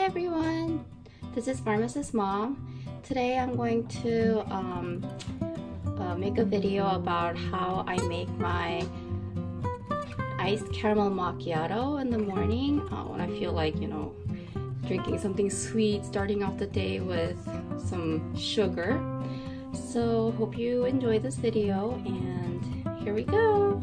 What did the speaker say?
everyone, this is Pharmacist Mom. Today I'm going to make a video about how I make my iced caramel macchiato in the morning when I feel like, drinking something sweet, starting off the day with some sugar. So hope you enjoy this video, and here we go.